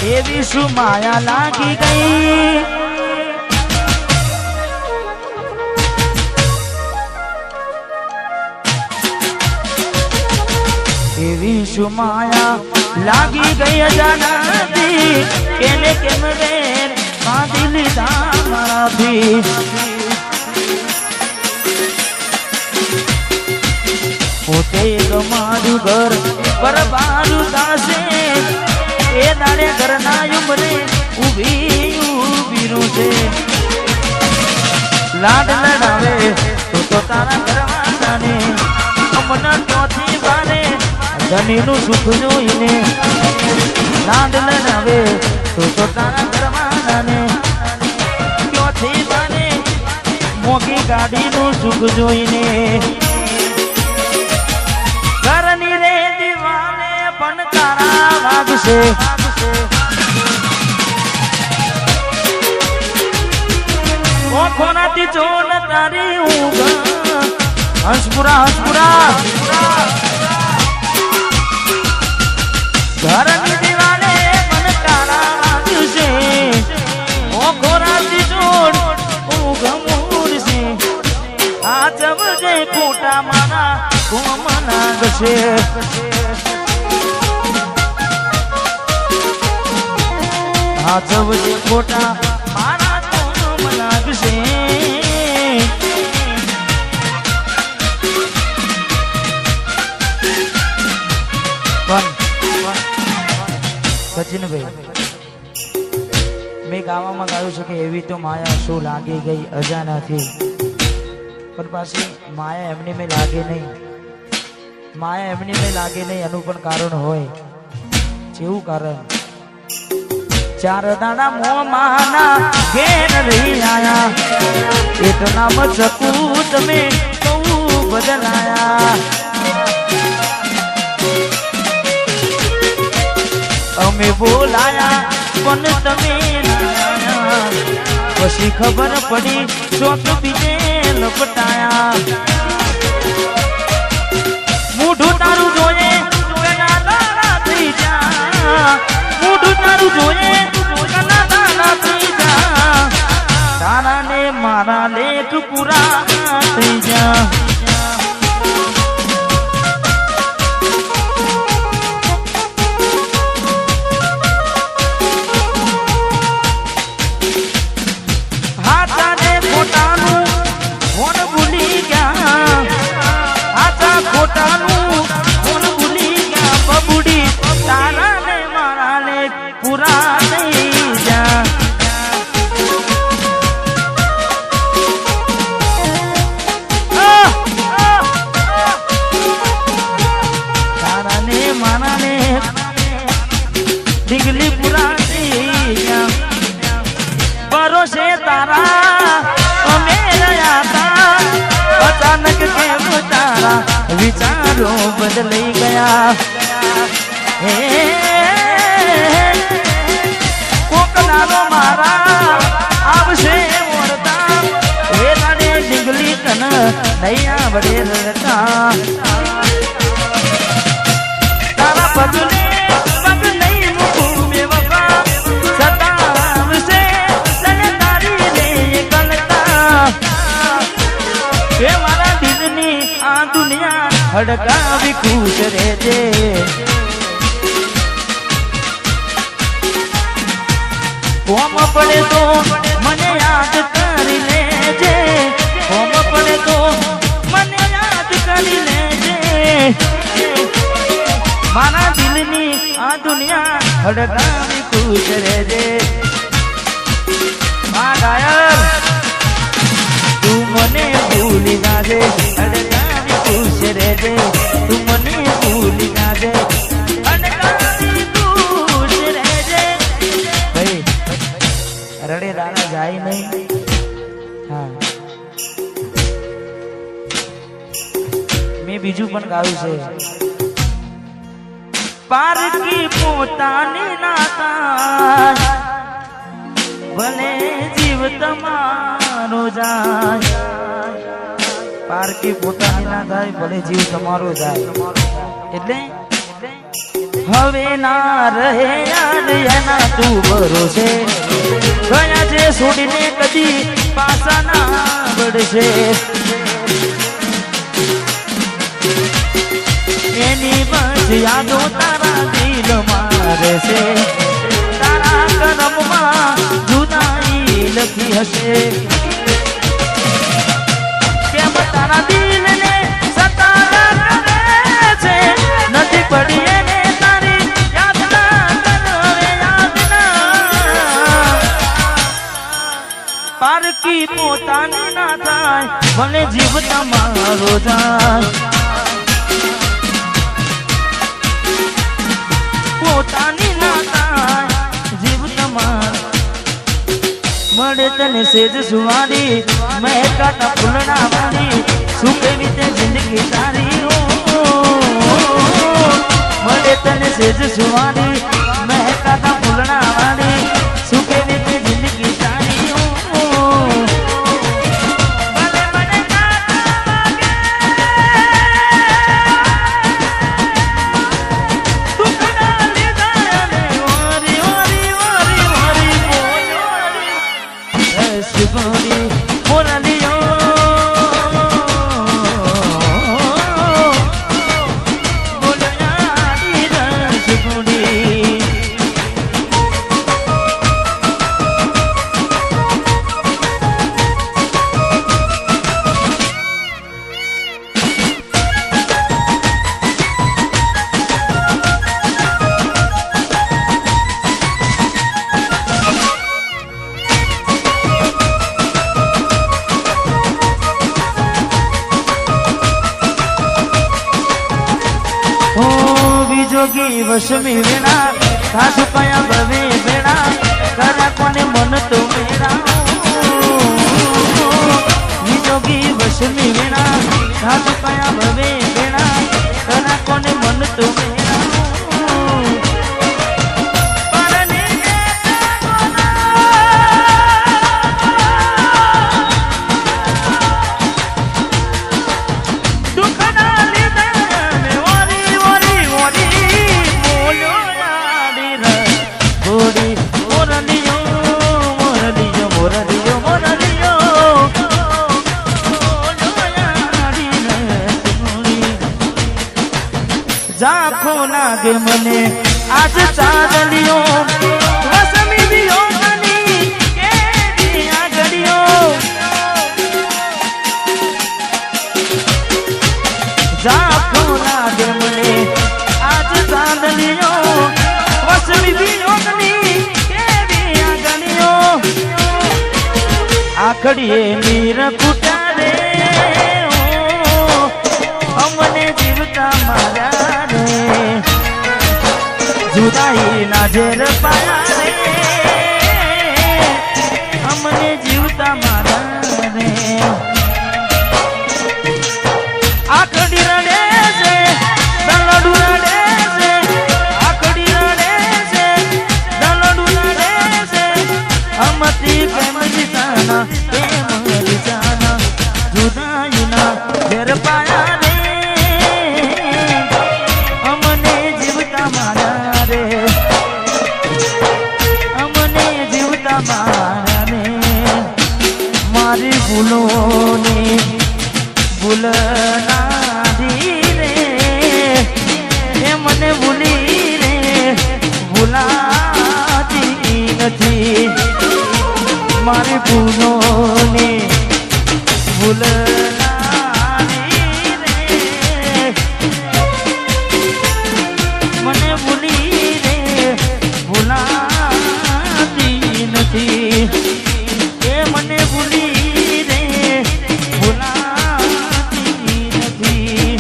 એવી શું માયા લાગી ગઈ એવી શું માયા લાગી ગઈ અજાનાથી કેને કેમ વેર બાંધી લીધા મારાથી પોતે તમારું ઘર બરબારું થાશે એ દાડે ઘરના ઉમરે ઊભી છે લાડ લડાવે તો તારા ઘરવાળાને અમના ચોથી બારે ધનીનું સુખ જોઈને લાડ લડાવે તો તારા ઘરવાળાને ચોથી બારે મોગી ગાડીનું સુખ જોઈને ઘરની રે દીવાને પણ તારા વાગશે ઓખોનાથી જોન તારી ઊંઘ હંસપુરા ઘરની દીવાને પણ તારા વાગશે ઓખોનાથી જોન ઊંઘ મૂરશે આ જવજે ખોટા મારા કોમના ગશે આ જવજે ખોટા મારા કોમના ગશે સચિનભાઈ મેં ગાવામાં ગાયું છે કે એવી તો માયા શું લાગી ગઈ અજાનાથી પણ પાછી માયા એમની મેં લાગે નહીં માયા એમની મેં લાગે નહીં એનું પણ કારણ હોય જેવું કારણ ચાર દાડા મોમાના ઘેર રહી આયા એટલા મચકું તમે બહુ બદલાયા અમે બોલાયા પણ તમે પછી ખબર પડી ચોક બીજે લપટાયા મૂઢું તારું જોઈએ થઈ જા મૂઢું તારું જોઈએ થઈ જા તારા ને મારા લેખ પૂરા થઈ જા ઢીગલી પુરાણી ભરોસે તારા અમે રહ્યા તા અચાનક કેમ તારા વિચારો બદલાઈ ગયા હે કોકલાનો મારા આવશે વરતા એ તારે ઢીગલી કન નહીં આવડે રડતા તારા પગલે હડકાવી ખુશ રહેજે કોમ પડે તો મને યાદ કરી લેજે કોમ પડે તો મને યાદ કરી લેજે મારા દિલની આ દુનિયા હડકાવી ખુશ રહેજે આ ગાયર તું મને ભૂલી જાજે હડકાવી ખુશ રહેજે તું મને ભૂલી જાજે હડકાવી ખુશ રહેજે ભાઈ રડે રાણા જાય નહીં હા મેં બીજું પણ ગાયું છે પારકી પોતાની નાતા ભલે જીવ તમારો જાય પારકી પોતાની ના થાય ભલે જીવ તમારો જાય એટલે હવે ના રહે યાર એના તું ભરોસે ગયા છે છોડીને કદી પાછા ના વળશે એની બસ યાદો તારા દિલ મારે છે તારા કરમમાં જુદાઈ લખી હશે કેમ તારા દિલને સતારા કરે છે નથી પડી એને તારી યાદ ના કરે યાદ ના પારકી પોતાની ના થાય ભલે જીવ તમારો જાય પોતાની ના થાય જીવ તમાર મળે તને સેજ સુવારી મહેકાતા ફૂલના વાળી શું કેવી તે જિંદગી તારી મળે તને સેજ સુવારી મહેકાતા ફૂલના વાળી શું કેવી તે જિંદગી તારી જોગી વસમી વેણા સાસુ કયા ભવે વેણા કરા કોને મન તો વેણા જોગી વસમી વેણા સાસુ કયા ભવે વેણા કરા કોને મન તો વેણા ઝાંખો લાગે મને આજ ચાંદલિયો વસમી વિયોગની કેવી આગળીઓ ઝાંખો લાગે મને આજ ચાંદલિયો વસમી વિયોગની કેવી આગળીઓ આખડીએ નીર કુટારે અમને જીવતા મારા જુદાઈ ના ઝેર પાયા રે અમને જીવતા મારા રે આખડી રડે છે દલડું રડે છે આખડી રડે છે દલડું રડે છે અમતી પ્રેમ જીતાના પ્રેમ જીતાના જુદાઈ ના ઝેર પાયા રે અમને જીવતા મારા મારી ભૂલોની ભૂલ નાધી રે એ મને ભૂલી રે ભૂલાતી નથી મારી ભૂલોની ભૂલ નાધી રે મને ભૂલી રે ભૂલાતી નથી એ મને ભૂલી રે ભૂલાતી નથી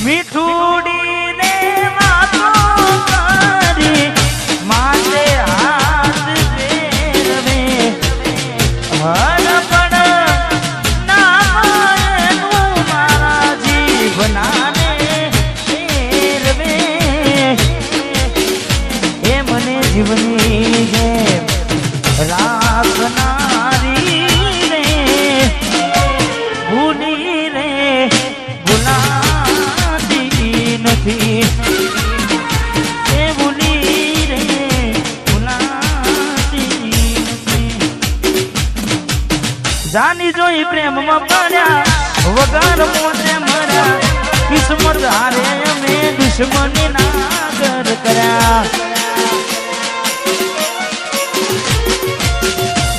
મીઠુડીને વાતો કરી માથે હાથ ફેરવે હરપણ જોઈ પ્રેમમાં પડ્યા વગર મોતે મર્યા કિસ્મત હારે અમે દુશ્મની નાગર કર્યા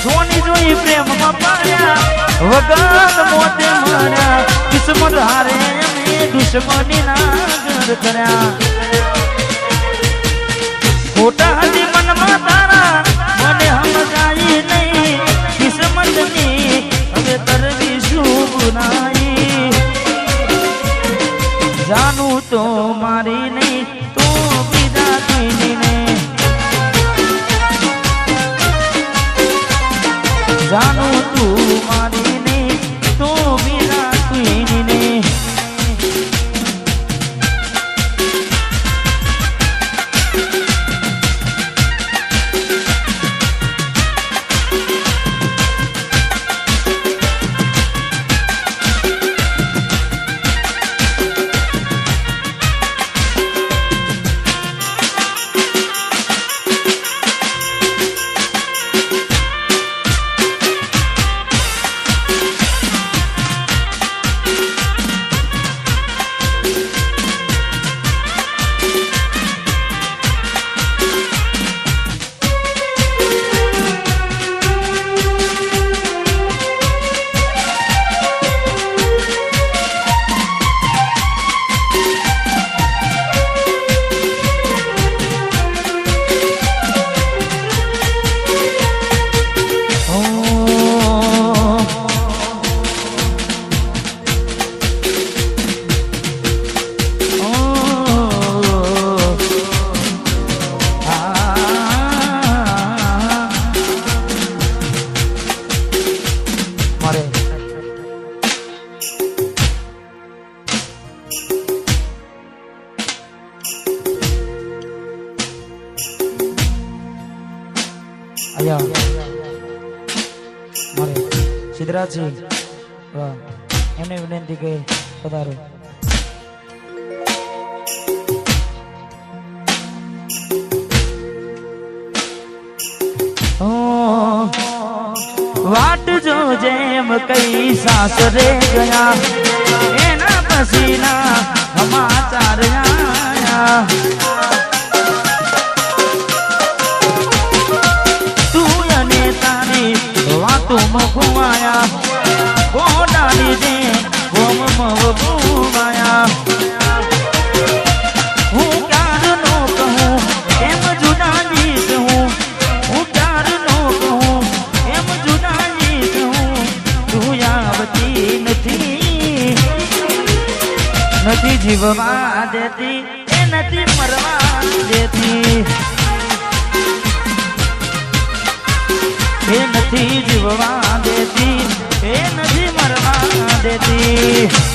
જોની જોઈ પ્રેમમાં પડ્યા વગર મોતે મર્યા કિસ્મત હારે અમે દુશ્મની નાગર કર્યા ખોટા હતી મનમાં તારા મને સમજાય નહીં કિસ્મતની હવે કરવી શું ગુનાઈ જાનું તો મારી નહીં તો બીજા કોઈની નહીં જાનું તું મારી નહીં તો બીજા કોઈની નહીં સિદ્ધરાજજી એમને વિનંતી કે પધારો વાટ જો જેમ કઈ સાસરે ગયા એના પસીના સમાચાર આયા વાતોમાં ઘુમાયા કોના લીધે ગોમમાં ઘુમાયા હું ક્યારનો કહું એમ જુદાની કહું હું ક્યારનો કહું એમ જુદાની કહું તું આવતી નથી જીવવા દેતી એ નથી મરવા દેતી એ નથી જીવવા દેતી એ નથી મરવા દેતી